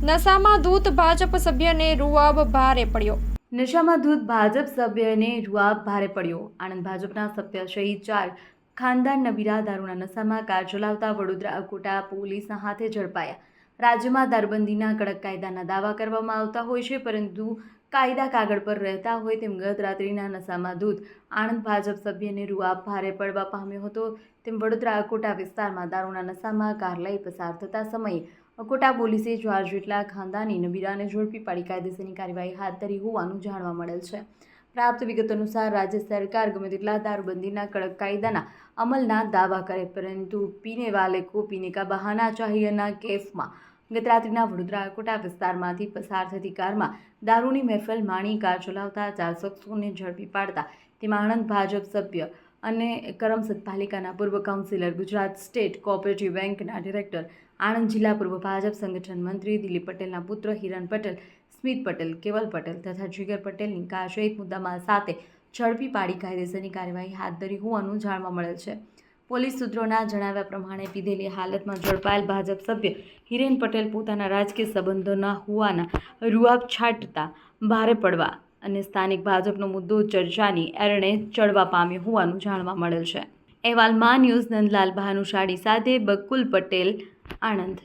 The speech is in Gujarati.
નશામાં ધૂત ભાજપ સભ્યને રૂઆબ ભારે પડ્યો. નશામાં ધૂત ભાજપ સભ્યને રૂઆબ ભારે પડ્યો. આણંદ ભાજપના સભ્ય સહિત 4 ખાનદાન નબીરા દારૂના નશામાં કાર ચલાવતા વડોદરા કોટા પોલીસના હાથે ઝડપાયા. રાજ્યમાં દારૂબંધીના કડક કાયદાના દાવા કરવામાં આવતા હોય છે, પરંતુ કાયદા કાગળ પર રહેતા હોય તેમ ગત રાત્રિના નશામાં ધૂત આણંદ ભાજપ સભ્યને રૂઆબ ભારે પડવા પામ્યો હતો. તેમ વડોદરા કોટા વિસ્તારમાં દારૂના નશામાં કાર લઈ પસાર થતા સમયે અકોટા પોલીસે 4 જેટલા ખાનદાની નબીરાને ઝડપી પાડી કાયદેસરની કાર્યવાહી હાથ ધરી હોવાનું જાણવા મળેલ છે. પ્રાપ્ત વિગત અનુસાર રાજ્ય સરકાર ગમે તેટલા દારૂબંધીના કડક કાયદાના અમલના દાવા કરે, પરંતુ પીને વાલે કો પીને કા બહાના ચાહિયેના કેફમાં ગત રાત્રિના વડોદરા કોટા વિસ્તારમાંથી પસાર થતી કારમાં દારૂની મહેફિલ માણી કાર ચલાવતા 4 શખ્સોને ઝડપી પાડતા તેમાં આણંદ ભાજપ સભ્ય અને કરમસદ પાલિકાના પૂર્વ કાઉન્સિલર, ગુજરાત સ્ટેટ કોઓપરેટિવ બેંકના ડિરેક્ટર, આણંદ જિલ્લા પૂર્વ ભાજપ સંગઠન મંત્રી દિલીપ પટેલના પુત્ર હિરણ પટેલ, સ્મિત પટેલ, કેવલ પટેલ તથા જીગર પટેલની કાર સહિત મુદ્દામાલ સાથે ઝડપી પાડી કાયદેસરની કાર્યવાહી હાથ ધરી હોવાનું જાણવા મળેલ છે. પોલીસ સૂત્રોના જણાવ્યા પ્રમાણે પીધેલી હાલતમાં ઝડપાયેલ ભાજપ સભ્ય હિરેન પટેલ પોતાના રાજકીય સંબંધોના હોવાના રૂઆબ છાંટતા ભારે પડવા અને સ્થાનિક ભાજપનો મુદ્દો ચર્ચાની એરણે ચડવા પામ્યો હોવાનું જાણવા મળેલ છે. અહેવાલ માં ન્યૂઝ નંદલાલ ભાનુશાળી સાથે બકુલ પટેલ, આણંદ.